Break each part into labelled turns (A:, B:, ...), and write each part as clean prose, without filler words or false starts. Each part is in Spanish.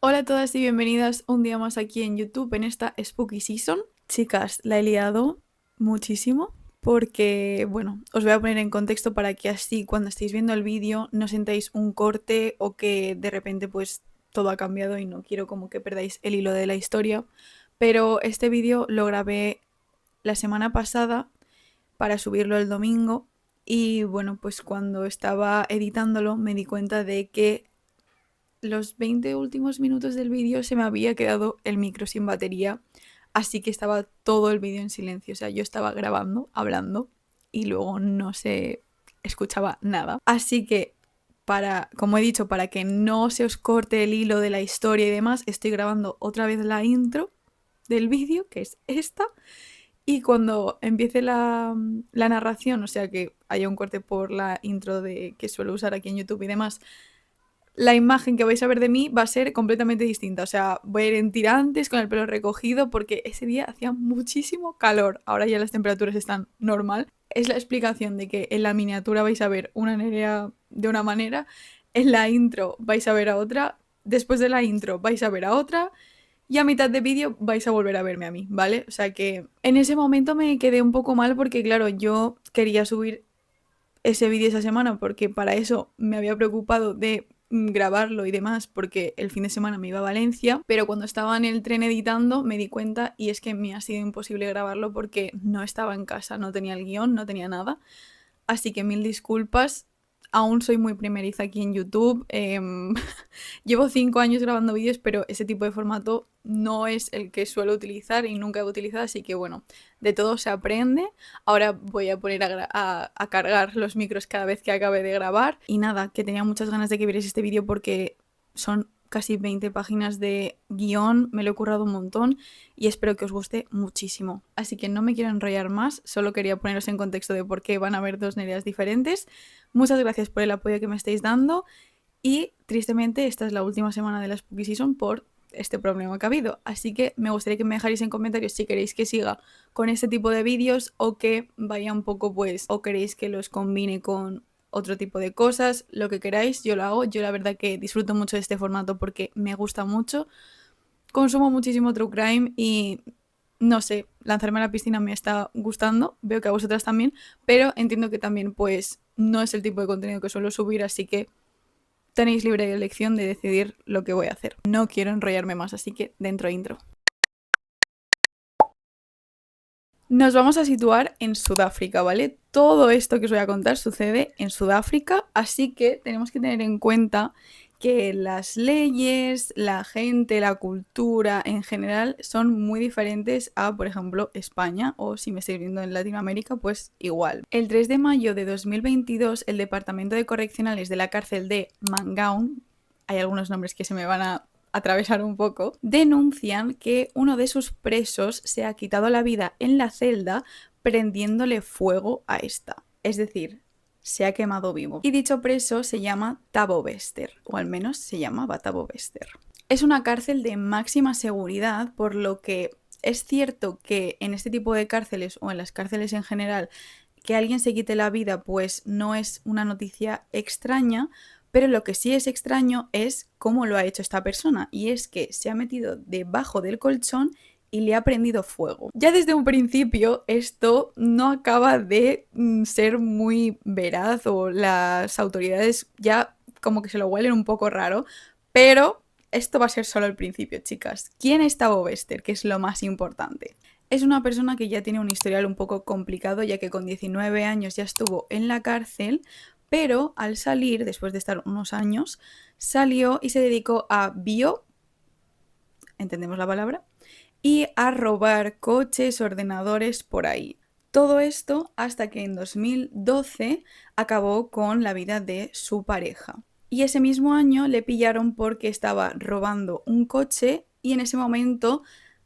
A: Hola a todas y bienvenidas un día más aquí en YouTube en esta Spooky Season. Chicas, la he liado muchísimo porque, bueno, os voy a poner en contexto para que así cuando estéis viendo el vídeo no sentáis un corte o que de repente pues todo ha cambiado y no quiero como que perdáis el hilo de la historia. Pero este vídeo lo grabé la semana pasada para subirlo el domingo y bueno, pues cuando estaba editándolo me di cuenta de que los 20 últimos minutos del vídeo se me había quedado el micro sin batería, así que estaba todo el vídeo en silencio. O sea, yo estaba grabando, hablando y luego no se escuchaba nada. Así que como he dicho, para que no se os corte el hilo de la historia y demás, estoy grabando otra vez la intro del vídeo, que es esta, y cuando empiece la narración, o sea que haya un corte por la intro de que suelo usar aquí en YouTube y demás, la imagen que vais a ver de mí va a ser completamente distinta. O sea, voy a ir en tirantes con el pelo recogido porque ese día hacía muchísimo calor. Ahora ya las temperaturas están normal. Es la explicación de que en la miniatura vais a ver una Nerea de una manera, en la intro vais a ver a otra, después de la intro vais a ver a otra y a mitad de vídeo vais a volver a verme a mí, ¿vale? O sea que en ese momento me quedé un poco mal porque claro, yo quería subir ese vídeo esa semana porque para eso me había preocupado de grabarlo y demás porque el fin de semana me iba a Valencia, pero cuando estaba en el tren editando me di cuenta y es que me ha sido imposible grabarlo porque no estaba en casa, no tenía el guión, no tenía nada. Así que mil disculpas. Aún soy muy primeriza aquí en YouTube. Llevo 5 años grabando vídeos, pero ese tipo de formato no es el que suelo utilizar y nunca he utilizado. Así que bueno, de todo se aprende. Ahora voy a poner a cargar los micros cada vez que acabe de grabar. Y nada, que tenía muchas ganas de que vierais este vídeo porque son casi 20 páginas de guión, me lo he currado un montón y espero que os guste muchísimo. Así que no me quiero enrollar más, solo quería poneros en contexto de por qué van a haber dos Nereas diferentes. Muchas gracias por el apoyo que me estáis dando y tristemente esta es la última semana de la Spooky Season por este problema que ha habido. Así que me gustaría que me dejarais en comentarios si queréis que siga con este tipo de vídeos o que vaya un poco pues, o queréis que los combine con otro tipo de cosas, lo que queráis, yo lo hago. Yo la verdad que disfruto mucho de este formato porque me gusta mucho. Consumo muchísimo true crime y no sé, lanzarme a la piscina me está gustando, veo que a vosotras también, pero entiendo que también pues no es el tipo de contenido que suelo subir, así que tenéis libre elección de decidir lo que voy a hacer. No quiero enrollarme más, así que dentro intro. Nos vamos a situar en Sudáfrica, ¿vale? Todo esto que os voy a contar sucede en Sudáfrica, así que tenemos que tener en cuenta que las leyes, la gente, la cultura en general son muy diferentes a, por ejemplo, España o si me estáis viendo en Latinoamérica, pues igual. El 3 de mayo de 2022, el Departamento de Correccionales de la cárcel de Mangaung, hay algunos nombres que se me van a atravesar un poco, denuncian que uno de sus presos se ha quitado la vida en la celda prendiéndole fuego a esta. Es decir, se ha quemado vivo. Y dicho preso se llama Thabo Bester, o al menos se llamaba Thabo Bester. Es una cárcel de máxima seguridad, por lo que es cierto que en este tipo de cárceles o en las cárceles en general que alguien se quite la vida pues no es una noticia extraña, pero lo que sí es extraño es cómo lo ha hecho esta persona, y es que se ha metido debajo del colchón y le ha prendido fuego. Ya desde un principio esto no acaba de ser muy veraz o las autoridades ya como que se lo huelen un poco raro, pero esto va a ser solo el principio, chicas. ¿Quién es Thabo Bester? Que es lo más importante. Es una persona que ya tiene un historial un poco complicado, ya que con 19 años ya estuvo en la cárcel, pero al salir, después de estar unos años, salió y se dedicó a entendemos la palabra, y a robar coches, ordenadores por ahí. Todo esto hasta que en 2012 acabó con la vida de su pareja. Y ese mismo año le pillaron porque estaba robando un coche y en ese momento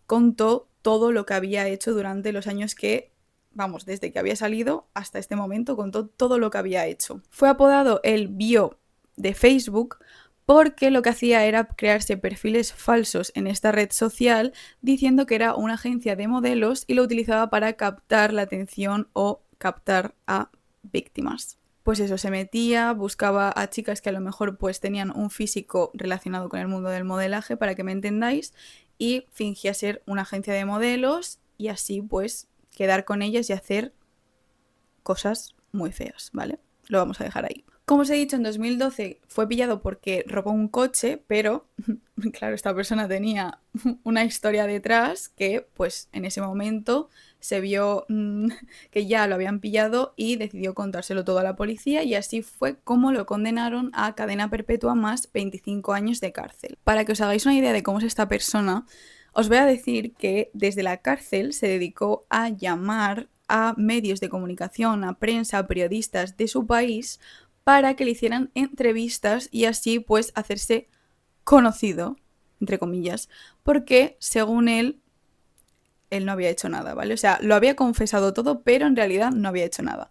A: contó todo lo que había hecho durante los años que, vamos, desde que había salido hasta este momento, contó todo lo que había hecho. Fue apodado el Bio de Facebook porque lo que hacía era crearse perfiles falsos en esta red social diciendo que era una agencia de modelos y lo utilizaba para captar la atención o captar a víctimas. pues eso, se metía, buscaba a chicas que a lo mejor pues tenían un físico relacionado con el mundo del modelaje, para que me entendáis, y fingía ser una agencia de modelos y así pues quedar con ellas y hacer cosas muy feas, ¿vale? Lo vamos a dejar ahí. Como os he dicho, en 2012 fue pillado porque robó un coche, pero claro, esta persona tenía una historia detrás que pues en ese momento se vio que ya lo habían pillado y decidió contárselo todo a la policía, y así fue como lo condenaron a cadena perpetua más 25 años de cárcel. Para que os hagáis una idea de cómo es esta persona, os voy a decir que desde la cárcel se dedicó a llamar a medios de comunicación, a prensa, a periodistas de su país para que le hicieran entrevistas y así pues hacerse conocido, entre comillas, porque según él no había hecho nada, ¿vale? O sea, lo había confesado todo, pero en realidad no había hecho nada.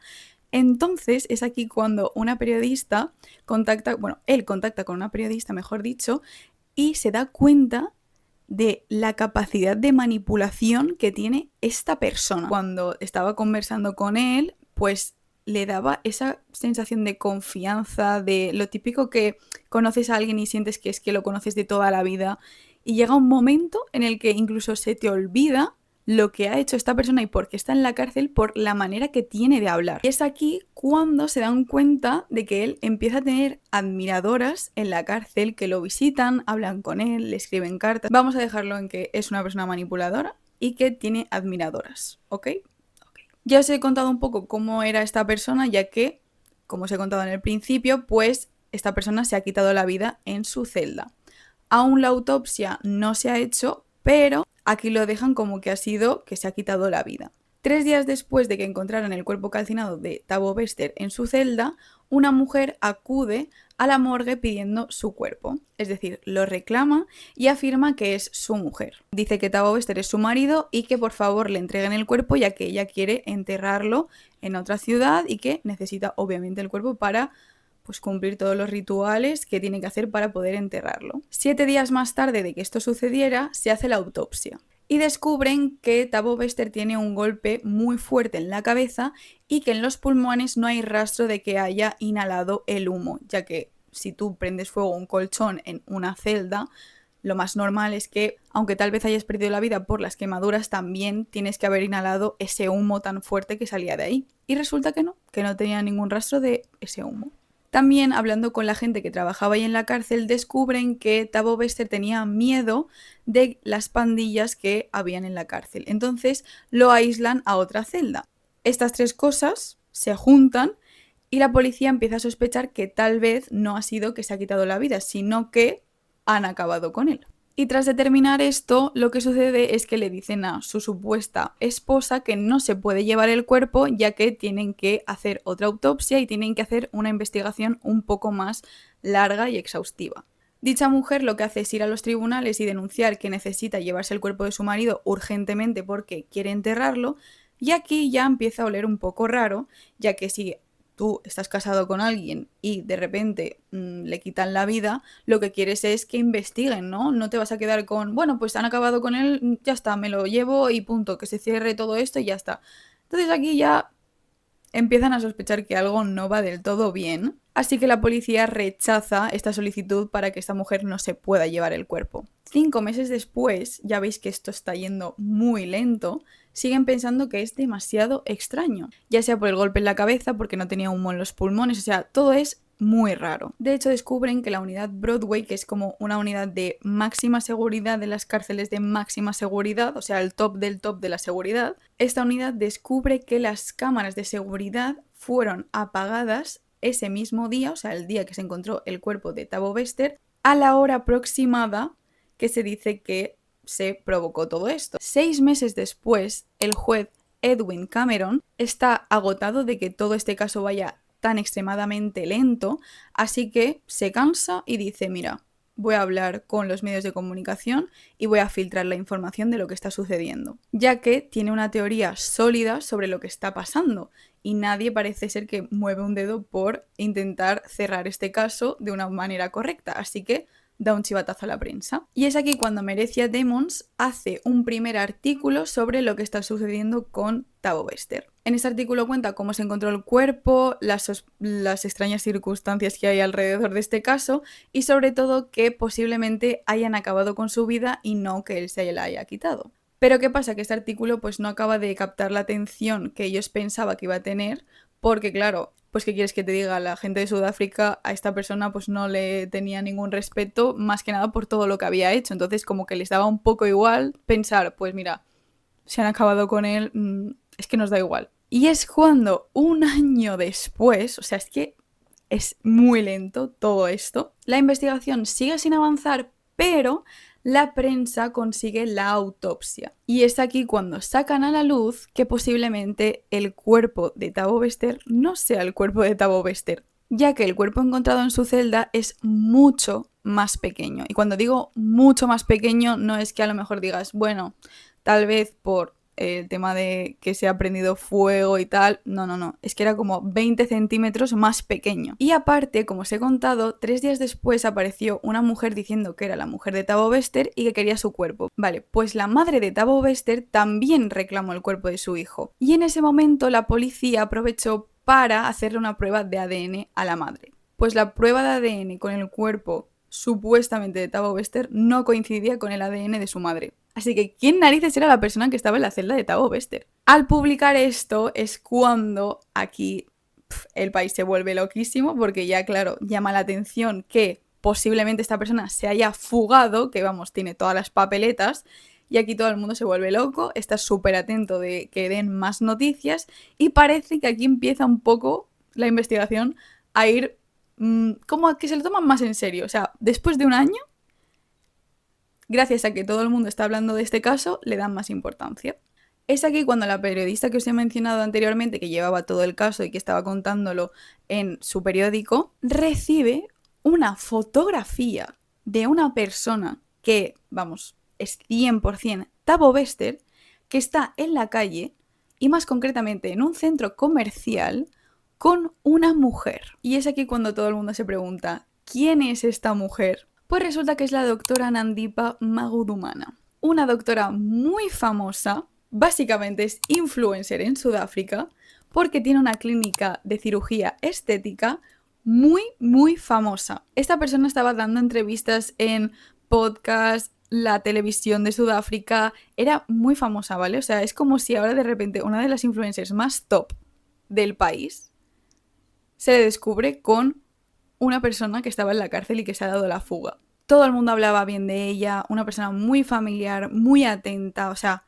A: Entonces es aquí cuando una periodista contacta, bueno, él contacta con una periodista, mejor dicho, y se da cuenta de la capacidad de manipulación que tiene esta persona. Cuando estaba conversando con él, pues le daba esa sensación de confianza, de lo típico que conoces a alguien y sientes que es que lo conoces de toda la vida, y llega un momento en el que incluso se te olvida lo que ha hecho esta persona y por qué está en la cárcel, por la manera que tiene de hablar. Y es aquí cuando se dan cuenta de que él empieza a tener admiradoras en la cárcel que lo visitan, hablan con él, le escriben cartas. Vamos a dejarlo en que es una persona manipuladora y que tiene admiradoras, ¿ok? Ya os he contado un poco cómo era esta persona, ya que, como os he contado en el principio, pues esta persona se ha quitado la vida en su celda. Aún la autopsia no se ha hecho, pero aquí lo dejan como que ha sido que se ha quitado la vida. 3 días después de que encontraran el cuerpo calcinado de Thabo Bester en su celda, una mujer acude a la morgue pidiendo su cuerpo. Es decir, lo reclama y afirma que es su mujer. Dice que Thabo Bester es su marido y que por favor le entreguen el cuerpo, ya que ella quiere enterrarlo en otra ciudad y que necesita obviamente el cuerpo para pues cumplir todos los rituales que tiene que hacer para poder enterrarlo. 7 días más tarde de que esto sucediera, se hace la autopsia y descubren que Thabo Bester tiene un golpe muy fuerte en la cabeza y que en los pulmones no hay rastro de que haya inhalado el humo, ya que si tú prendes fuego a un colchón en una celda, lo más normal es que, aunque tal vez hayas perdido la vida por las quemaduras, también tienes que haber inhalado ese humo tan fuerte que salía de ahí. Y resulta que no tenía ningún rastro de ese humo. También, hablando con la gente que trabajaba ahí en la cárcel, descubren que Thabo Bester tenía miedo de las pandillas que habían en la cárcel. Entonces lo aíslan a otra celda. Estas 3 cosas se juntan y la policía empieza a sospechar que tal vez no ha sido que se ha quitado la vida, sino que han acabado con él. Y tras determinar esto, lo que sucede es que le dicen a su supuesta esposa que no se puede llevar el cuerpo, ya que tienen que hacer otra autopsia y tienen que hacer una investigación un poco más larga y exhaustiva. Dicha mujer lo que hace es ir a los tribunales y denunciar que necesita llevarse el cuerpo de su marido urgentemente porque quiere enterrarlo, y aquí ya empieza a oler un poco raro, ya que si tú estás casado con alguien y de repente le quitan la vida, lo que quieres es que investiguen, ¿no? No te vas a quedar con, bueno, pues han acabado con él, ya está, me lo llevo y punto, que se cierre todo esto y ya está. Entonces aquí ya empiezan a sospechar que algo no va del todo bien, así que la policía rechaza esta solicitud para que esta mujer no se pueda llevar el cuerpo. 5 meses después, ya veis que esto está yendo muy lento, siguen pensando que es demasiado extraño, ya sea por el golpe en la cabeza, porque no tenía humo en los pulmones, o sea, todo es muy raro. De hecho, descubren que la unidad Broadway, que es como una unidad de máxima seguridad de las cárceles de máxima seguridad, o sea, el top del top de la seguridad, esta unidad descubre que las cámaras de seguridad fueron apagadas ese mismo día, o sea, el día que se encontró el cuerpo de Thabo Bester, a la hora aproximada que se dice que se provocó todo esto. 6 meses después, el juez Edwin Cameron está agotado de que todo este caso vaya tan extremadamente lento, así que se cansa y dice, mira, voy a hablar con los medios de comunicación y voy a filtrar la información de lo que está sucediendo, ya que tiene una teoría sólida sobre lo que está pasando y nadie parece ser que mueve un dedo por intentar cerrar este caso de una manera correcta, así que da un chivatazo a la prensa. Y es aquí cuando Merecia Demons hace un primer artículo sobre lo que está sucediendo con Thabo Bester. En este artículo cuenta cómo se encontró el cuerpo, las extrañas circunstancias que hay alrededor de este caso y sobre todo que posiblemente hayan acabado con su vida y no que él se la haya quitado. Pero ¿qué pasa? Que este artículo pues no acaba de captar la atención que ellos pensaban que iba a tener porque claro, pues ¿qué quieres que te diga? La gente de Sudáfrica a esta persona pues no le tenía ningún respeto más que nada por todo lo que había hecho. Entonces como que les daba un poco igual pensar, pues mira, se han acabado con él, es que nos da igual. Y es cuando un año después, o sea, es que es muy lento todo esto, la investigación sigue sin avanzar, pero la prensa consigue la autopsia. Y es aquí cuando sacan a la luz que posiblemente el cuerpo de Thabo Bester no sea el cuerpo de Thabo Bester, ya que el cuerpo encontrado en su celda es mucho más pequeño. Y cuando digo mucho más pequeño, no es que a lo mejor digas, bueno, tal vez por el tema de que se ha prendido fuego y tal, no, es que era como 20 centímetros más pequeño. Y aparte, como os he contado, 3 días después apareció una mujer diciendo que era la mujer de Thabo Bester y que quería su cuerpo. Vale, pues la madre de Thabo Bester también reclamó el cuerpo de su hijo. Y en ese momento la policía aprovechó para hacerle una prueba de ADN a la madre. Pues la prueba de ADN con el cuerpo supuestamente de Thabo Bester no coincidía con el ADN de su madre. Así que, ¿quién narices era la persona que estaba en la celda de Thabo Bester? Al publicar esto es cuando aquí el país se vuelve loquísimo porque ya, claro, llama la atención que posiblemente esta persona se haya fugado, que vamos, tiene todas las papeletas, y aquí todo el mundo se vuelve loco, está súper atento de que den más noticias y parece que aquí empieza un poco la investigación a ir como que se lo toman más en serio. O sea, después de un año, gracias a que todo el mundo está hablando de este caso, le dan más importancia. Es aquí cuando la periodista que os he mencionado anteriormente, que llevaba todo el caso y que estaba contándolo en su periódico, recibe una fotografía de una persona que, vamos, es 100% Thabo Bester, que está en la calle y más concretamente en un centro comercial con una mujer. Y es aquí cuando todo el mundo se pregunta, ¿quién es esta mujer? Pues resulta que es la doctora Nandipha Magudumana, una doctora muy famosa, básicamente es influencer en Sudáfrica, porque tiene una clínica de cirugía estética muy famosa. Esta persona estaba dando entrevistas en podcasts, la televisión de Sudáfrica, era muy famosa, ¿vale? O sea, es como si ahora de repente una de las influencers más top del país se le descubre con una persona que estaba en la cárcel y que se ha dado la fuga. Todo el mundo hablaba bien de ella, una persona muy familiar, muy atenta, o sea,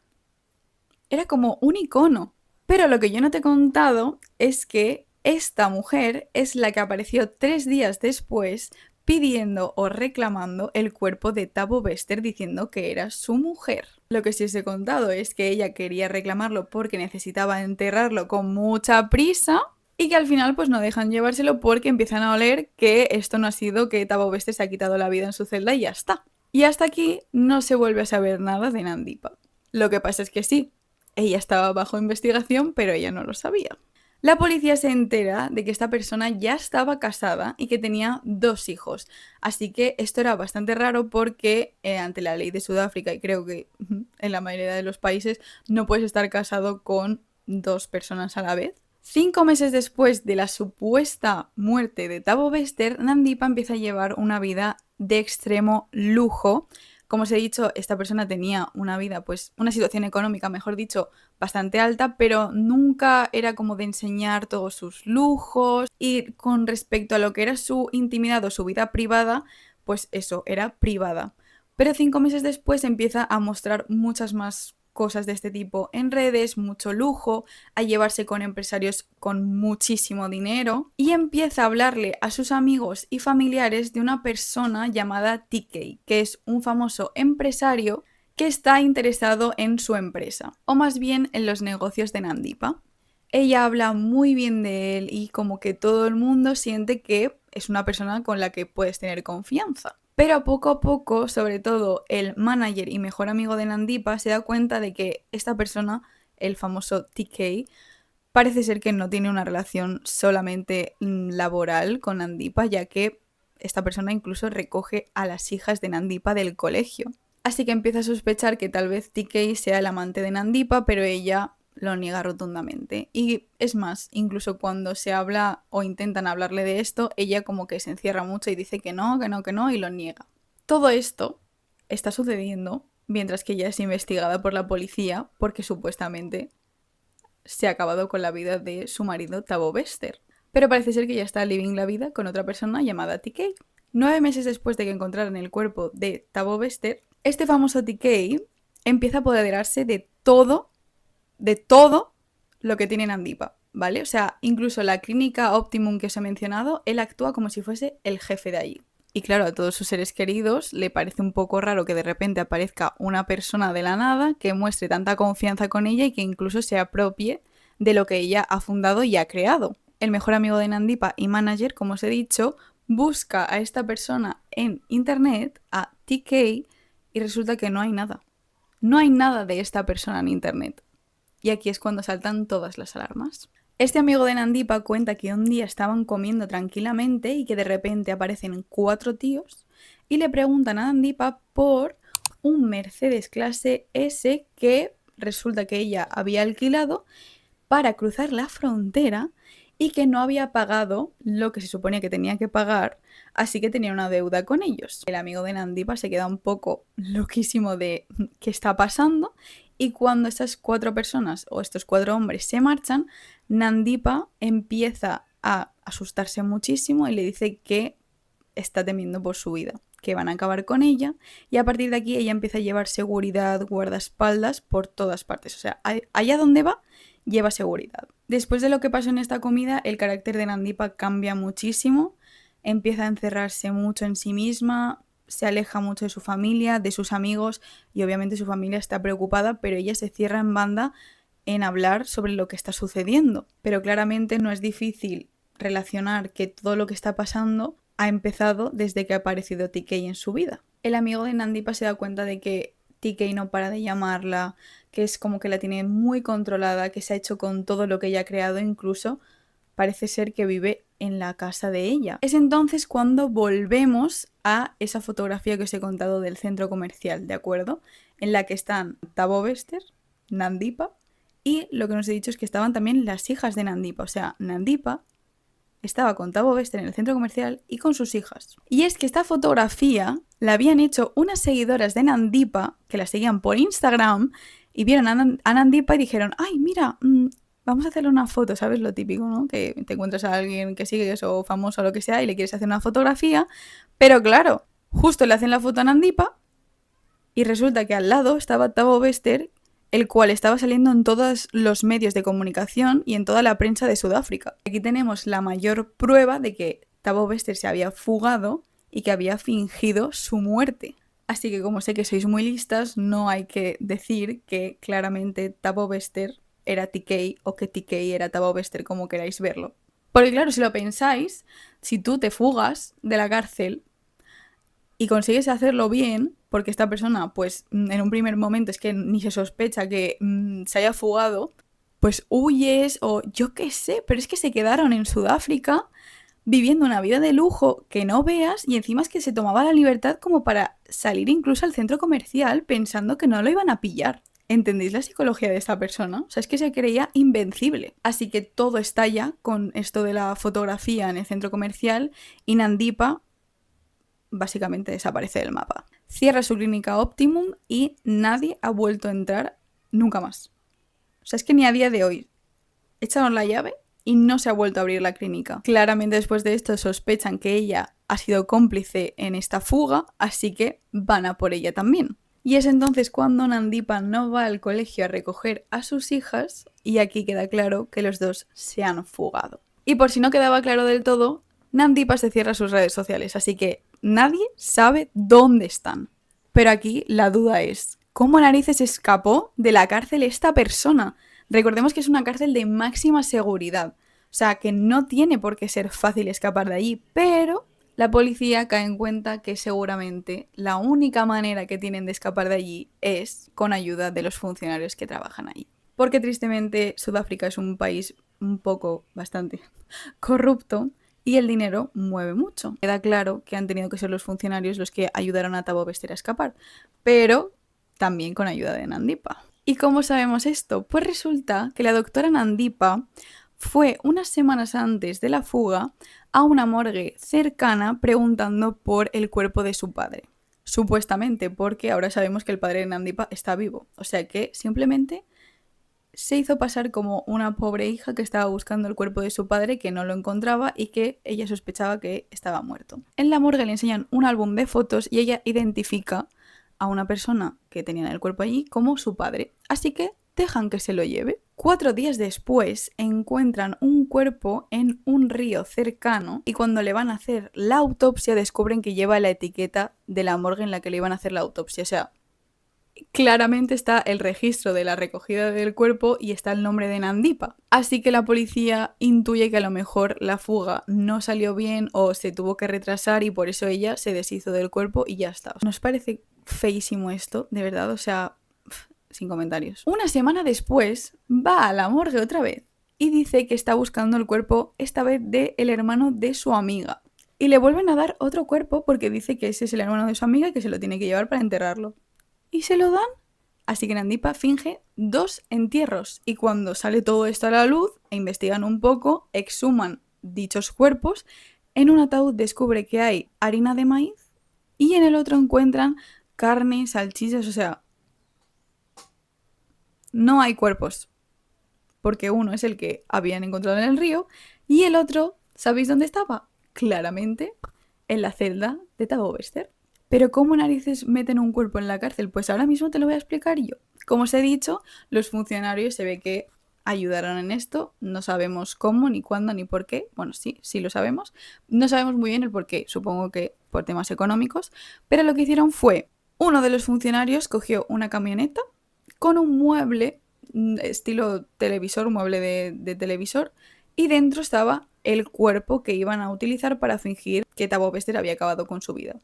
A: era como un icono. Pero lo que yo no te he contado es que esta mujer es la que apareció 3 días después pidiendo o reclamando el cuerpo de Thabo Bester diciendo que era su mujer. Lo que sí os he contado es que ella quería reclamarlo porque necesitaba enterrarlo con mucha prisa y que al final pues no dejan llevárselo porque empiezan a oler que esto no ha sido que Thabo Bester se ha quitado la vida en su celda y ya está. Y hasta aquí no se vuelve a saber nada de Nandipha. Lo que pasa es que sí, ella estaba bajo investigación, pero ella no lo sabía. La policía se entera de que esta persona ya estaba casada y que tenía 2 hijos. Así que esto era bastante raro porque ante la ley de Sudáfrica, y creo que en la mayoría de los países, no puedes estar casado con 2 personas a la vez. 5 meses después de la supuesta muerte de Thabo Bester, Nandipha empieza a llevar una vida de extremo lujo. Como os he dicho, esta persona tenía una vida, pues una situación económica, mejor dicho, bastante alta, pero nunca era como de enseñar todos sus lujos. Y con respecto a lo que era su intimidad o su vida privada, pues eso, era privada. Pero 5 meses después empieza a mostrar muchas más cosas de este tipo en redes, mucho lujo, a llevarse con empresarios con muchísimo dinero y empieza a hablarle a sus amigos y familiares de una persona llamada TK, que es un famoso empresario que está interesado en su empresa, o más bien en los negocios de Nandipha. Ella habla muy bien de él y como que todo el mundo siente que es una persona con la que puedes tener confianza. Pero poco a poco, sobre todo el manager y mejor amigo de Nandipha se da cuenta de que esta persona, el famoso TK, parece ser que no tiene una relación solamente laboral con Nandipha, ya que esta persona incluso recoge a las hijas de Nandipa del colegio. Así que empieza a sospechar que tal vez TK sea el amante de Nandipa, pero ella lo niega rotundamente. Y es más, incluso cuando se habla o intentan hablarle de esto, ella como que se encierra mucho y dice que no, que no, que no, y lo niega. Todo esto está sucediendo mientras que ella es investigada por la policía porque supuestamente se ha acabado con la vida de su marido Thabo Bester. Pero parece ser que ya está living la vida con otra persona llamada TK. 9 meses después de que encontraran el cuerpo de Thabo Bester, este famoso TK empieza a apoderarse de todo lo que tiene Nandipa, ¿vale? O sea, incluso la clínica Optimum que os he mencionado, él actúa como si fuese el jefe de allí. Y claro, a todos sus seres queridos le parece un poco raro que de repente aparezca una persona de la nada que muestre tanta confianza con ella y que incluso se apropie de lo que ella ha fundado y ha creado. El mejor amigo de Nandipa y manager, como os he dicho, busca a esta persona en internet, a TK, y resulta que no hay nada. No hay nada de esta persona en internet. Y aquí es cuando saltan todas las alarmas. Este amigo de Nandipa cuenta que un día estaban comiendo tranquilamente y que de repente aparecen 4 tíos y le preguntan a Nandipa por un Mercedes clase S que resulta que ella había alquilado para cruzar la frontera y que no había pagado lo que se suponía que tenía que pagar, así que tenía una deuda con ellos. El amigo de Nandipa se queda un poco loquísimo de qué está pasando y cuando estas 4 personas o estos 4 hombres se marchan, Nandipa empieza a asustarse muchísimo y le dice que está temiendo por su vida, que van a acabar con ella y a partir de aquí ella empieza a llevar seguridad, guardaespaldas por todas partes. O sea, allá donde va, lleva seguridad. Después de lo que pasó en esta comida, el carácter de Nandipa cambia muchísimo, empieza a encerrarse mucho en sí misma, se aleja mucho de su familia, de sus amigos y obviamente su familia está preocupada, pero ella se cierra en banda en hablar sobre lo que está sucediendo. Pero claramente no es difícil relacionar que todo lo que está pasando ha empezado desde que ha aparecido TK en su vida. El amigo de Nandipa se da cuenta de que TK no para de llamarla, que es como que la tiene muy controlada, que se ha hecho con todo lo que ella ha creado, incluso parece ser que vive en la casa de ella. Es entonces cuando volvemos a esa fotografía que os he contado del centro comercial, ¿de acuerdo? En la que están Thabo Bester, Nandipa, y lo que nos he dicho es que estaban también las hijas de Nandipa, o sea, Nandipa estaba con Thabo Bester en el centro comercial y con sus hijas. Y es que esta fotografía la habían hecho unas seguidoras de Nandipa que la seguían por Instagram y vieron a Nandipa y dijeron, ay, mira, vamos a hacerle una foto, ¿sabes? Lo típico, ¿no? Que te encuentras a alguien que sigues o famoso o lo que sea y le quieres hacer una fotografía, pero claro, justo le hacen la foto a Nandipa y resulta que al lado estaba Thabo Bester, el cual estaba saliendo en todos los medios de comunicación y en toda la prensa de Sudáfrica. Aquí tenemos la mayor prueba de que Thabo Bester se había fugado y que había fingido su muerte. Así que como sé que sois muy listas, no hay que decir que claramente Thabo Bester era TK o que TK era Thabo Bester, como queráis verlo. Porque claro, si lo pensáis, si tú te fugas de la cárcel y consigues hacerlo bien, porque esta persona, pues en un primer momento es que ni se sospecha que se haya fugado, pues huyes o yo qué sé, pero es que se quedaron en Sudáfrica viviendo una vida de lujo que no veas y encima es que se tomaba la libertad como para salir incluso al centro comercial pensando que no lo iban a pillar. ¿Entendéis la psicología de esta persona? O sea, es que se creía invencible. Así que todo estalla con esto de la fotografía en el centro comercial y Nandipa básicamente desaparece del mapa. Cierra su clínica Optimum y nadie ha vuelto a entrar nunca más. O sea, es que ni a día de hoy echaron la llave y no se ha vuelto a abrir la clínica. Claramente después de esto sospechan que ella ha sido cómplice en esta fuga, así que van a por ella también. Y es entonces cuando Nandipa no va al colegio a recoger a sus hijas y aquí queda claro que los dos se han fugado. Y por si no quedaba claro del todo, Nandipa se cierra sus redes sociales, así que nadie sabe dónde están. Pero aquí la duda es, ¿cómo narices escapó de la cárcel esta persona? Recordemos que es una cárcel de máxima seguridad, o sea que no tiene por qué ser fácil escapar de allí, pero la policía cae en cuenta que seguramente la única manera que tienen de escapar de allí es con ayuda de los funcionarios que trabajan allí. Porque tristemente Sudáfrica es un país un poco, bastante corrupto y el dinero mueve mucho. Queda claro que han tenido que ser los funcionarios los que ayudaron a Thabo Bester a escapar, pero también con ayuda de Nandipa. ¿Y cómo sabemos esto? Pues resulta que la doctora Nandipa fue unas semanas antes de la fuga a una morgue cercana preguntando por el cuerpo de su padre. Supuestamente, porque ahora sabemos que el padre de Nandipa está vivo. O sea que simplemente se hizo pasar como una pobre hija que estaba buscando el cuerpo de su padre, que no lo encontraba y que ella sospechaba que estaba muerto. En la morgue le enseñan un álbum de fotos y ella identifica a una persona que tenía el cuerpo allí como su padre. Así que dejan que se lo lleve. 4 días después encuentran un cuerpo en un río cercano y cuando le van a hacer la autopsia descubren que lleva la etiqueta de la morgue en la que le iban a hacer la autopsia. O sea, claramente está el registro de la recogida del cuerpo y está el nombre de Nandipa. Así que la policía intuye que a lo mejor la fuga no salió bien o se tuvo que retrasar y por eso ella se deshizo del cuerpo y ya está. ¿Nos parece feísimo esto? De verdad, o sea, sin comentarios. Una semana después va a la morgue otra vez y dice que está buscando el cuerpo, esta vez del hermano de su amiga. Y le vuelven a dar otro cuerpo porque dice que ese es el hermano de su amiga y que se lo tiene que llevar para enterrarlo. Y se lo dan. Así que Nandipa finge 2 entierros y cuando sale todo esto a la luz e investigan un poco, exhuman dichos cuerpos, en un ataúd descubre que hay harina de maíz y en el otro encuentran carne, salchichas, o sea, no hay cuerpos, porque uno es el que habían encontrado en el río y el otro, ¿sabéis dónde estaba? Claramente en la celda de Thabo Bester. Pero ¿cómo narices meten un cuerpo en la cárcel? Pues ahora mismo te lo voy a explicar yo. Como os he dicho, los funcionarios se ve que ayudaron en esto. No sabemos cómo, ni cuándo, ni por qué. Bueno, sí lo sabemos. No sabemos muy bien el por qué. Supongo que por temas económicos. Pero lo que hicieron fue, uno de los funcionarios cogió una camioneta con un mueble estilo televisor, mueble de televisor, y dentro estaba el cuerpo que iban a utilizar para fingir que Thabo Bester había acabado con su vida.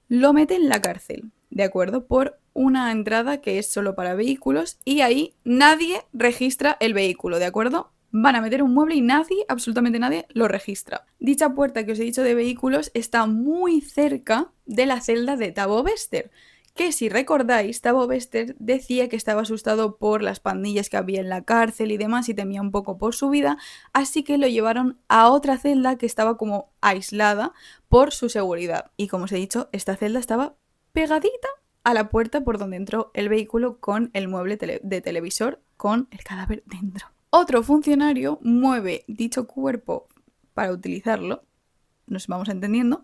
A: Lo mete en la cárcel, ¿de acuerdo? Por una entrada que es solo para vehículos y ahí nadie registra el vehículo, ¿de acuerdo? Van a meter un mueble y nadie, absolutamente nadie, lo registra. Dicha puerta que os he dicho de vehículos está muy cerca de la celda de Thabo Bester, que si recordáis, Thabo Bester decía que estaba asustado por las pandillas que había en la cárcel y demás y temía un poco por su vida, así que lo llevaron a otra celda que estaba como aislada por su seguridad. Y como os he dicho, esta celda estaba pegadita a la puerta por donde entró el vehículo con el mueble de televisor con el cadáver dentro. Otro funcionario mueve dicho cuerpo para utilizarlo, nos vamos entendiendo,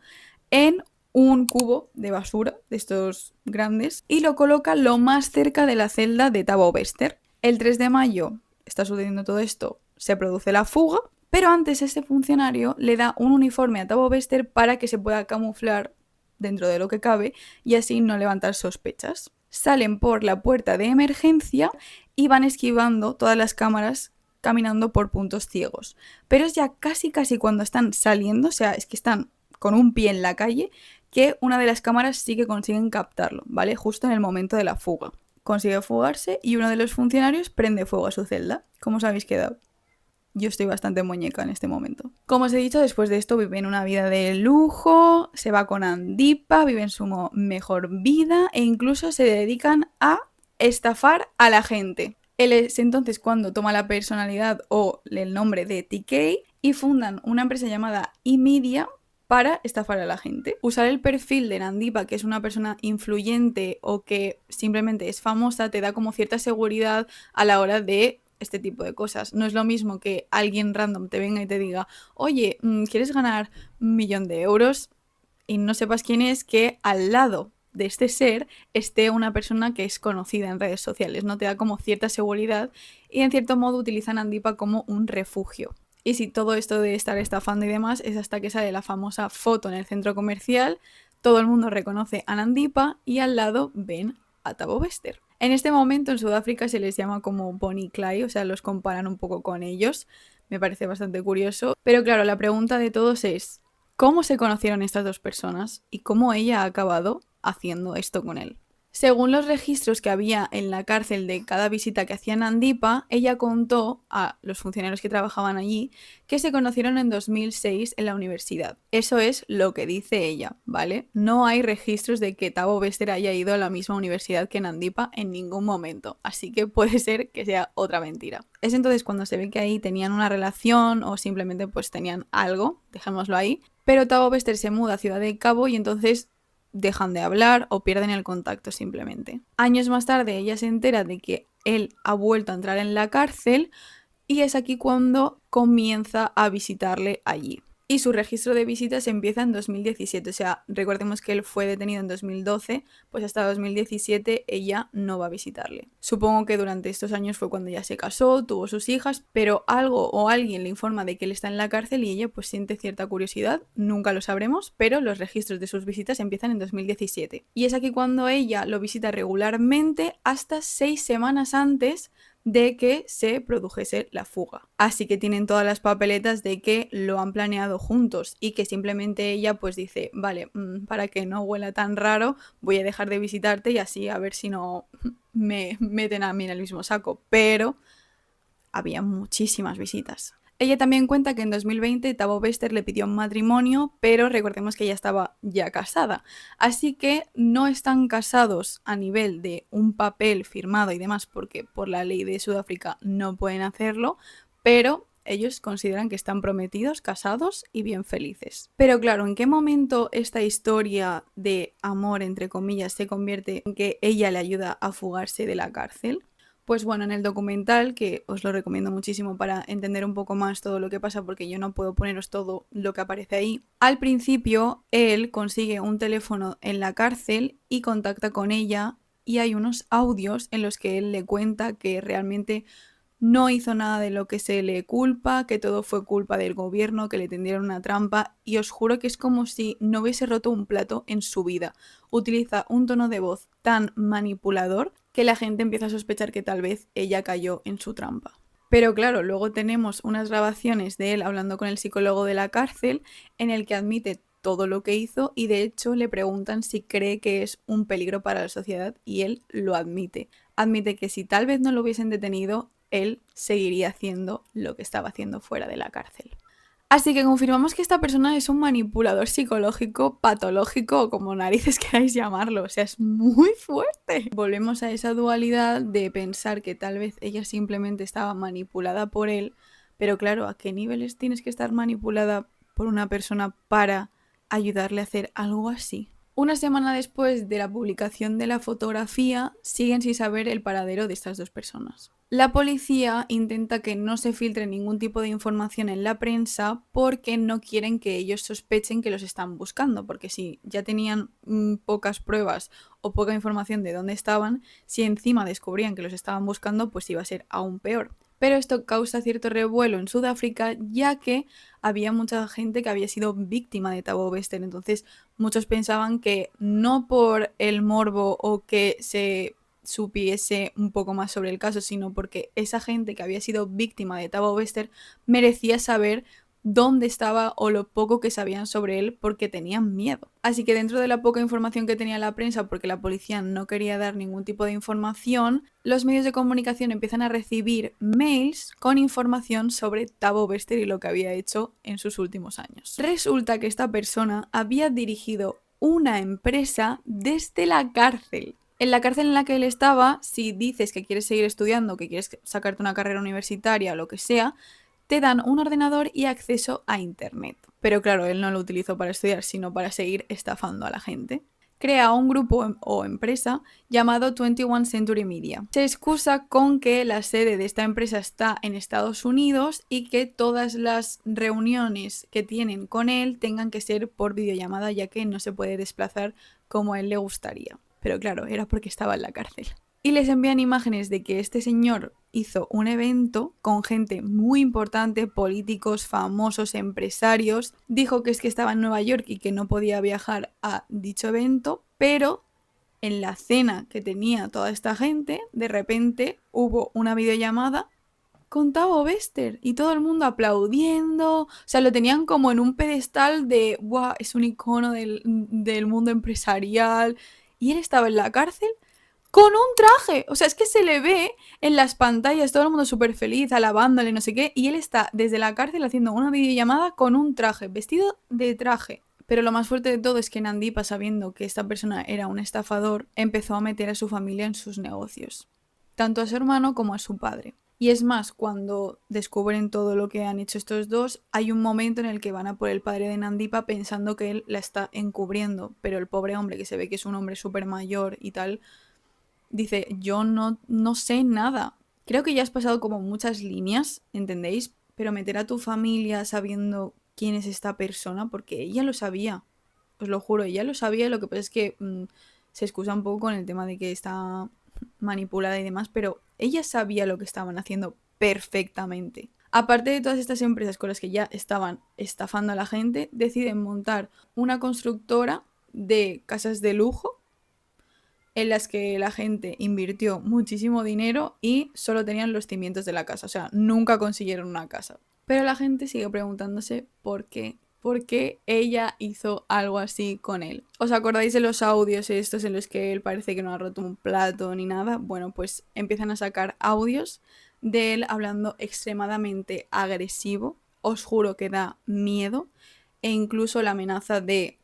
A: en un cubo de basura de estos grandes y lo coloca lo más cerca de la celda de Thabo Bester. El 3 de mayo está sucediendo todo esto, se produce la fuga, pero antes este funcionario le da un uniforme a Thabo Bester para que se pueda camuflar dentro de lo que cabe y así no levantar sospechas. Salen por la puerta de emergencia y van esquivando todas las cámaras caminando por puntos ciegos. Pero es ya casi cuando están saliendo, o sea, es que están con un pie en la calle, que una de las cámaras sí que consiguen captarlo, ¿vale? Justo en el momento de la fuga. Consigue fugarse y uno de los funcionarios prende fuego a su celda. ¿Cómo os habéis quedado? Yo estoy bastante muñeca en este momento. Como os he dicho, después de esto viven una vida de lujo, se va con Nandipa, viven su mejor vida e incluso se dedican a estafar a la gente. Él es entonces cuando toma la personalidad o el nombre de TK y fundan una empresa llamada eMedia para estafar a la gente. Usar el perfil de Nandipa, que es una persona influyente o que simplemente es famosa, te da como cierta seguridad a la hora de este tipo de cosas. No es lo mismo que alguien random te venga y te diga, oye, ¿quieres ganar 1.000.000 de euros? Y no sepas quién es, que al lado de este ser esté una persona que es conocida en redes sociales, ¿no? Te da como cierta seguridad y en cierto modo utilizan a Nandipa como un refugio. Y si todo esto de estar estafando y demás es hasta que sale la famosa foto en el centro comercial, todo el mundo reconoce a Nandipa y al lado ven a Thabo Bester. En este momento en Sudáfrica se les llama como Bonnie y Clyde, o sea, los comparan un poco con ellos. Me parece bastante curioso. Pero claro, la pregunta de todos es, ¿cómo se conocieron estas dos personas y cómo ella ha acabado haciendo esto con él? Según los registros que había en la cárcel de cada visita que hacía Nandipa, ella contó a los funcionarios que trabajaban allí que se conocieron en 2006 en la universidad. Eso es lo que dice ella, ¿vale? No hay registros de que Thabo Bester haya ido a la misma universidad que Nandipa en ningún momento, así que puede ser que sea otra mentira. Es entonces cuando se ve que ahí tenían una relación o simplemente pues tenían algo, dejémoslo ahí, pero Thabo Bester se muda a Ciudad del Cabo y entonces dejan de hablar o pierden el contacto simplemente. Años más tarde ella se entera de que él ha vuelto a entrar en la cárcel y es aquí cuando comienza a visitarle allí. Y su registro de visitas empieza en 2017, o sea, recordemos que él fue detenido en 2012, pues hasta 2017 ella no va a visitarle. Supongo que durante estos años fue cuando ya se casó, tuvo sus hijas, pero algo o alguien le informa de que él está en la cárcel y ella pues siente cierta curiosidad, nunca lo sabremos, pero los registros de sus visitas empiezan en 2017. Y es aquí cuando ella lo visita regularmente hasta 6 semanas antes de que se produjese la fuga. Así que tienen todas las papeletas de que lo han planeado juntos y que simplemente ella pues dice, vale, para que no huela tan raro, voy a dejar de visitarte y así a ver si no me meten a mí en el mismo saco. Pero había muchísimas visitas. Ella también cuenta que en 2020 Thabo Bester le pidió un matrimonio, pero recordemos que ella estaba ya casada. Así que no están casados a nivel de un papel firmado y demás, porque por la ley de Sudáfrica no pueden hacerlo, pero ellos consideran que están prometidos, casados y bien felices. Pero claro, ¿en qué momento esta historia de amor, entre comillas, se convierte en que ella le ayuda a fugarse de la cárcel? Pues bueno, en el documental, que os lo recomiendo muchísimo para entender un poco más todo lo que pasa, porque yo no puedo poneros todo lo que aparece ahí, al principio él consigue un teléfono en la cárcel y contacta con ella y hay unos audios en los que él le cuenta que realmente no hizo nada de lo que se le culpa, que todo fue culpa del gobierno, que le tendieron una trampa y os juro que es como si no hubiese roto un plato en su vida. Utiliza un tono de voz tan manipulador que la gente empieza a sospechar que tal vez ella cayó en su trampa. Pero claro, luego tenemos unas grabaciones de él hablando con el psicólogo de la cárcel en el que admite todo lo que hizo y de hecho le preguntan si cree que es un peligro para la sociedad y él lo admite. Admite que si tal vez no lo hubiesen detenido, él seguiría haciendo lo que estaba haciendo fuera de la cárcel. Así que confirmamos que esta persona es un manipulador psicológico, patológico o como narices queráis llamarlo. O sea, es muy fuerte. Volvemos a esa dualidad de pensar que tal vez ella simplemente estaba manipulada por él, pero claro, ¿a qué niveles tienes que estar manipulada por una persona para ayudarle a hacer algo así? Una semana después de la publicación de la fotografía, siguen sin saber el paradero de estas dos personas. La policía intenta que no se filtre ningún tipo de información en la prensa porque no quieren que ellos sospechen que los están buscando, porque si ya tenían pocas pruebas o poca información de dónde estaban, si encima descubrían que los estaban buscando, pues iba a ser aún peor. Pero esto causa cierto revuelo en Sudáfrica, ya que había mucha gente que había sido víctima de Thabo Bester, entonces muchos pensaban que no por el morbo o que se supiese un poco más sobre el caso, sino porque esa gente que había sido víctima de Thabo Bester merecía saber dónde estaba o lo poco que sabían sobre él porque tenían miedo. Así que dentro de la poca información que tenía la prensa, porque la policía no quería dar ningún tipo de información, los medios de comunicación empiezan a recibir mails con información sobre Thabo Bester y lo que había hecho en sus últimos años. Resulta que esta persona había dirigido una empresa desde la cárcel. En la cárcel en la que él estaba, si dices que quieres seguir estudiando, que quieres sacarte una carrera universitaria o lo que sea, te dan un ordenador y acceso a internet. Pero claro, él no lo utilizó para estudiar, sino para seguir estafando a la gente. Crea un grupo o empresa llamado 21 Century Media. Se excusa con que la sede de esta empresa está en Estados Unidos y que todas las reuniones que tienen con él tengan que ser por videollamada, ya que no se puede desplazar como a él le gustaría. Pero claro, era porque estaba en la cárcel. Y les envían imágenes de que este señor hizo un evento con gente muy importante, políticos, famosos, empresarios. Dijo que es que estaba en Nueva York y que no podía viajar a dicho evento, pero en la cena que tenía toda esta gente, de repente hubo una videollamada con Thabo Bester y todo el mundo aplaudiendo. O sea, lo tenían como en un pedestal de, ¡guau! Es un icono del mundo empresarial. Y él estaba en la cárcel con un traje. O sea, es que se le ve en las pantallas todo el mundo súper feliz, alabándole, no sé qué, y él está desde la cárcel haciendo una videollamada con un traje, vestido de traje. Pero lo más fuerte de todo es que Nandipa, sabiendo que esta persona era un estafador, empezó a meter a su familia en sus negocios, tanto a su hermano como a su padre. Y es más, cuando descubren todo lo que han hecho estos dos, hay un momento en el que van a por el padre de Nandipa pensando que él la está encubriendo, pero el pobre hombre, que se ve que es un hombre súper mayor y tal, dice, yo no sé nada. Creo que ya has pasado como muchas líneas, ¿entendéis? Pero meter a tu familia sabiendo quién es esta persona, porque ella lo sabía, os lo juro, ella lo sabía, lo que pasa es que se excusa un poco con el tema de que está manipulada y demás, pero ella sabía lo que estaban haciendo perfectamente. Aparte de todas estas empresas con las que ya estaban estafando a la gente, deciden montar una constructora de casas de lujo en las que la gente invirtió muchísimo dinero y solo tenían los cimientos de la casa, o sea, nunca consiguieron una casa. Pero la gente sigue preguntándose por qué. ¿Por qué ella hizo algo así con él? ¿Os acordáis de los audios estos en los que él parece que no ha roto un plato ni nada? Bueno, pues empiezan a sacar audios de él hablando extremadamente agresivo. Os juro que da miedo. E incluso la amenaza de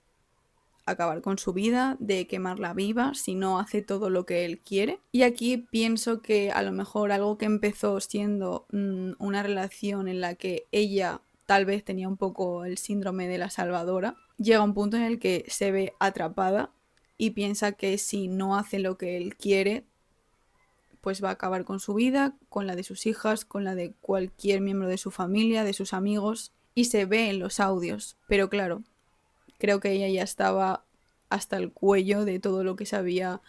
A: acabar con su vida, de quemarla viva si no hace todo lo que él quiere. Y aquí pienso que a lo mejor algo que empezó siendo una relación en la que ella tal vez tenía un poco el síndrome de la salvadora, llega un punto en el que se ve atrapada y piensa que si no hace lo que él quiere, pues va a acabar con su vida, con la de sus hijas, con la de cualquier miembro de su familia, de sus amigos, y se ve en los audios. Pero claro, creo que ella ya estaba hasta el cuello de todo lo que sabía,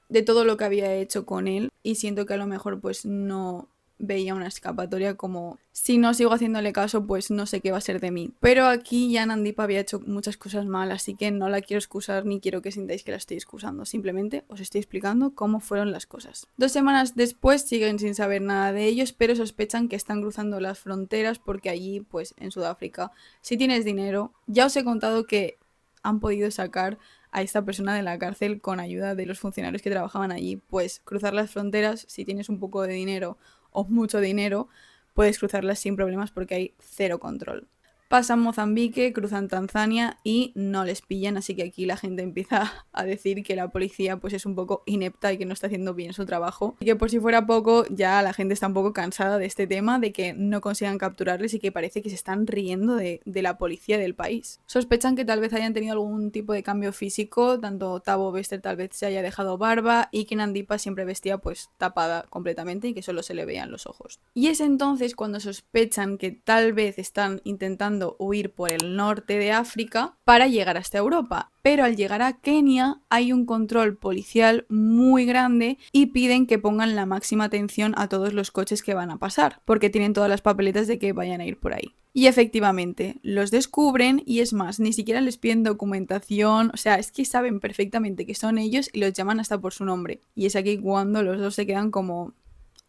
A: de todo lo que había hecho con él, y siento que a lo mejor pues no veía una escapatoria, como si no sigo haciéndole caso pues no sé qué va a ser de mí. Pero aquí ya Nandipa había hecho muchas cosas mal, así que no la quiero excusar ni quiero que sintáis que la estoy excusando, simplemente os estoy explicando cómo fueron las cosas. 2 semanas después siguen sin saber nada de ellos, pero sospechan que están cruzando las fronteras porque allí pues en Sudáfrica, si tienes dinero, ya os he contado que han podido sacar a esta persona de la cárcel con ayuda de los funcionarios que trabajaban allí. Pues cruzar las fronteras, si tienes un poco de dinero o mucho dinero, puedes cruzarlas sin problemas porque hay cero control. Pasan Mozambique, cruzan Tanzania y no les pillan, así que aquí la gente empieza a decir que la policía pues es un poco inepta y que no está haciendo bien su trabajo. Y que por si fuera poco, ya la gente está un poco cansada de este tema, de que no consigan capturarles y que parece que se están riendo de la policía del país. Sospechan que tal vez hayan tenido algún tipo de cambio físico, tanto Thabo Bester tal vez se haya dejado barba y que Nandipa siempre vestía pues tapada completamente y que solo se le veían los ojos. Y es entonces cuando sospechan que tal vez están intentando huir por el norte de África para llegar hasta Europa. Pero al llegar a Kenia hay un control policial muy grande y piden que pongan la máxima atención a todos los coches que van a pasar, porque tienen todas las papeletas de que vayan a ir por ahí. Y efectivamente, los descubren y es más, ni siquiera les piden documentación, o sea, es que saben perfectamente que son ellos y los llaman hasta por su nombre. Y es aquí cuando los dos se quedan como,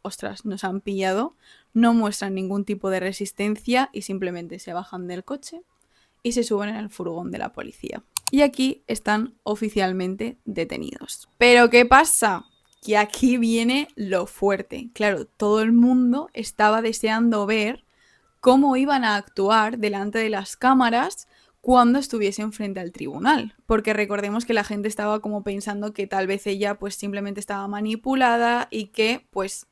A: ostras, nos han pillado, no muestran ningún tipo de resistencia y simplemente se bajan del coche y se suben en el furgón de la policía. Y aquí están oficialmente detenidos. ¿Pero qué pasa? Que aquí viene lo fuerte. Claro, todo el mundo estaba deseando ver cómo iban a actuar delante de las cámaras cuando estuviesen frente al tribunal, porque recordemos que la gente estaba como pensando que tal vez ella pues simplemente estaba manipulada y que pues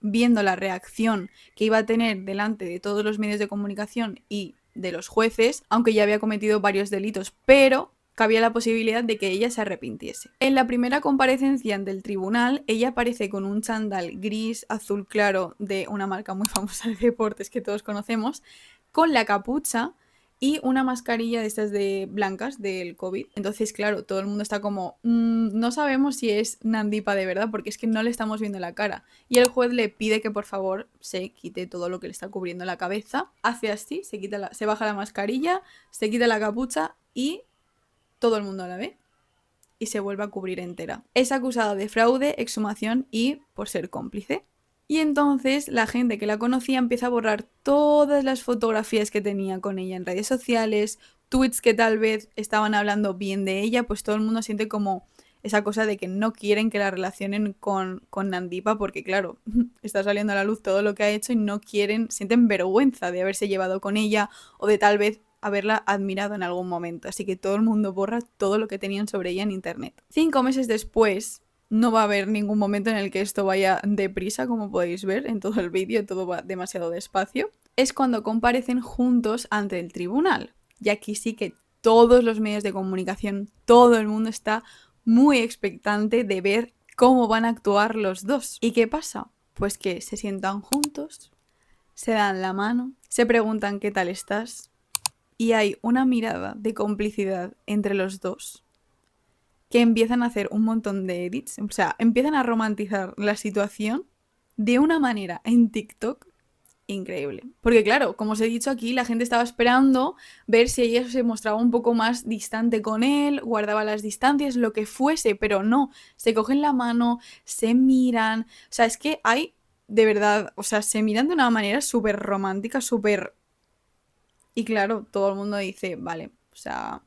A: viendo la reacción que iba a tener delante de todos los medios de comunicación y de los jueces, aunque ya había cometido varios delitos, pero cabía la posibilidad de que ella se arrepintiese. En la primera comparecencia ante el tribunal, ella aparece con un chándal gris azul claro de una marca muy famosa de deportes que todos conocemos, con la capucha y una mascarilla de estas de blancas del COVID. Entonces, claro, todo el mundo está como, no sabemos si es Nandipa de verdad, porque es que no le estamos viendo la cara. Y el juez le pide que por favor se quite todo lo que le está cubriendo la cabeza. Hace así, se baja la mascarilla, se quita la capucha y todo el mundo la ve y se vuelve a cubrir entera. Es acusada de fraude, exhumación y por ser cómplice. Y entonces la gente que la conocía empieza a borrar todas las fotografías que tenía con ella en redes sociales, tweets que tal vez estaban hablando bien de ella, pues todo el mundo siente como esa cosa de que no quieren que la relacionen con Nandipa porque, claro, está saliendo a la luz todo lo que ha hecho y no quieren, sienten vergüenza de haberse llevado con ella o de tal vez haberla admirado en algún momento. Así que todo el mundo borra todo lo que tenían sobre ella en internet. 5 meses después, no va a haber ningún momento en el que esto vaya deprisa, como podéis ver en todo el vídeo, todo va demasiado despacio. Es cuando comparecen juntos ante el tribunal. Y aquí sí que todos los medios de comunicación, todo el mundo está muy expectante de ver cómo van a actuar los dos. ¿Y qué pasa? Pues que se sientan juntos, se dan la mano, se preguntan qué tal estás y hay una mirada de complicidad entre los dos que empiezan a hacer un montón de edits, o sea, empiezan a romantizar la situación de una manera en TikTok increíble. Porque claro, como os he dicho aquí, la gente estaba esperando ver si ella se mostraba un poco más distante con él, guardaba las distancias, lo que fuese, pero no, se cogen la mano, se miran, o sea, es que hay, de verdad, o sea, se miran de una manera súper romántica, súper... Y claro, todo el mundo dice, vale, o sea,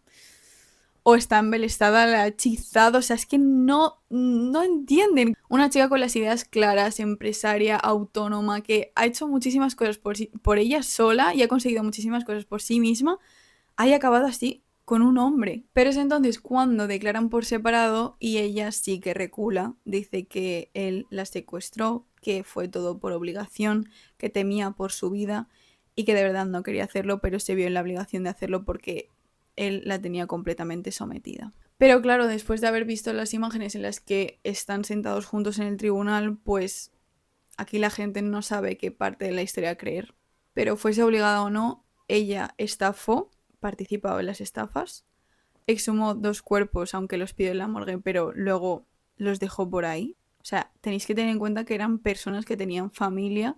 A: o está embelestada, la ha hechizado, o sea, es que no entienden. Una chica con las ideas claras, empresaria, autónoma, que ha hecho muchísimas cosas por ella sola y ha conseguido muchísimas cosas por sí misma, haya acabado así con un hombre. Pero es entonces cuando declaran por separado y ella sí que recula, dice que él la secuestró, que fue todo por obligación, que temía por su vida y que de verdad no quería hacerlo, pero se vio en la obligación de hacerlo porque él la tenía completamente sometida. Pero claro, después de haber visto las imágenes en las que están sentados juntos en el tribunal, pues aquí la gente no sabe qué parte de la historia creer. Pero fuese obligada o no, ella estafó, participaba en las estafas, exhumó 2 cuerpos, aunque los pidió en la morgue, pero luego los dejó por ahí. O sea, tenéis que tener en cuenta que eran personas que tenían familia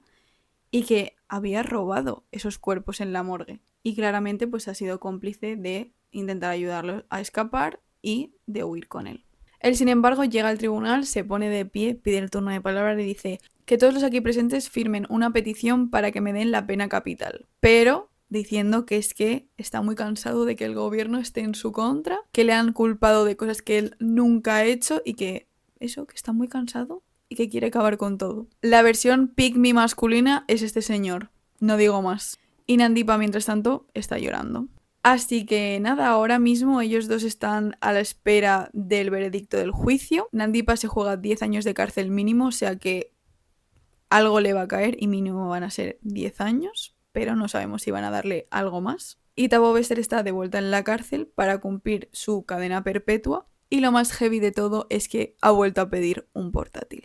A: y que había robado esos cuerpos en la morgue. Y claramente pues ha sido cómplice de intentar ayudarlo a escapar y de huir con él. Él, sin embargo, llega al tribunal, se pone de pie, pide el turno de palabra y dice que todos los aquí presentes firmen una petición para que me den la pena capital. Pero diciendo que es que está muy cansado de que el gobierno esté en su contra, que le han culpado de cosas que él nunca ha hecho y que eso, que está muy cansado y que quiere acabar con todo. La versión pick me masculina es este señor, no digo más. Y Nandipa, mientras tanto, está llorando. Así que nada, ahora mismo ellos dos están a la espera del veredicto del juicio. Nandipa se juega 10 años de cárcel mínimo, o sea que algo le va a caer y mínimo van a ser 10 años, pero no sabemos si van a darle algo más. Y Thabo Bester está de vuelta en la cárcel para cumplir su cadena perpetua y lo más heavy de todo es que ha vuelto a pedir un portátil.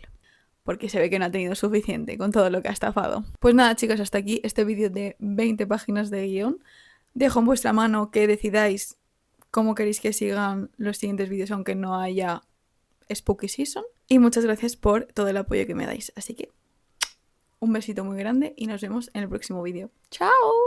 A: Porque se ve que no ha tenido suficiente con todo lo que ha estafado. Pues nada, chicas, hasta aquí este vídeo de 20 páginas de guión. Dejo en vuestra mano que decidáis cómo queréis que sigan los siguientes vídeos aunque no haya Spooky Season. Y muchas gracias por todo el apoyo que me dais. Así que un besito muy grande y nos vemos en el próximo vídeo. ¡Chao!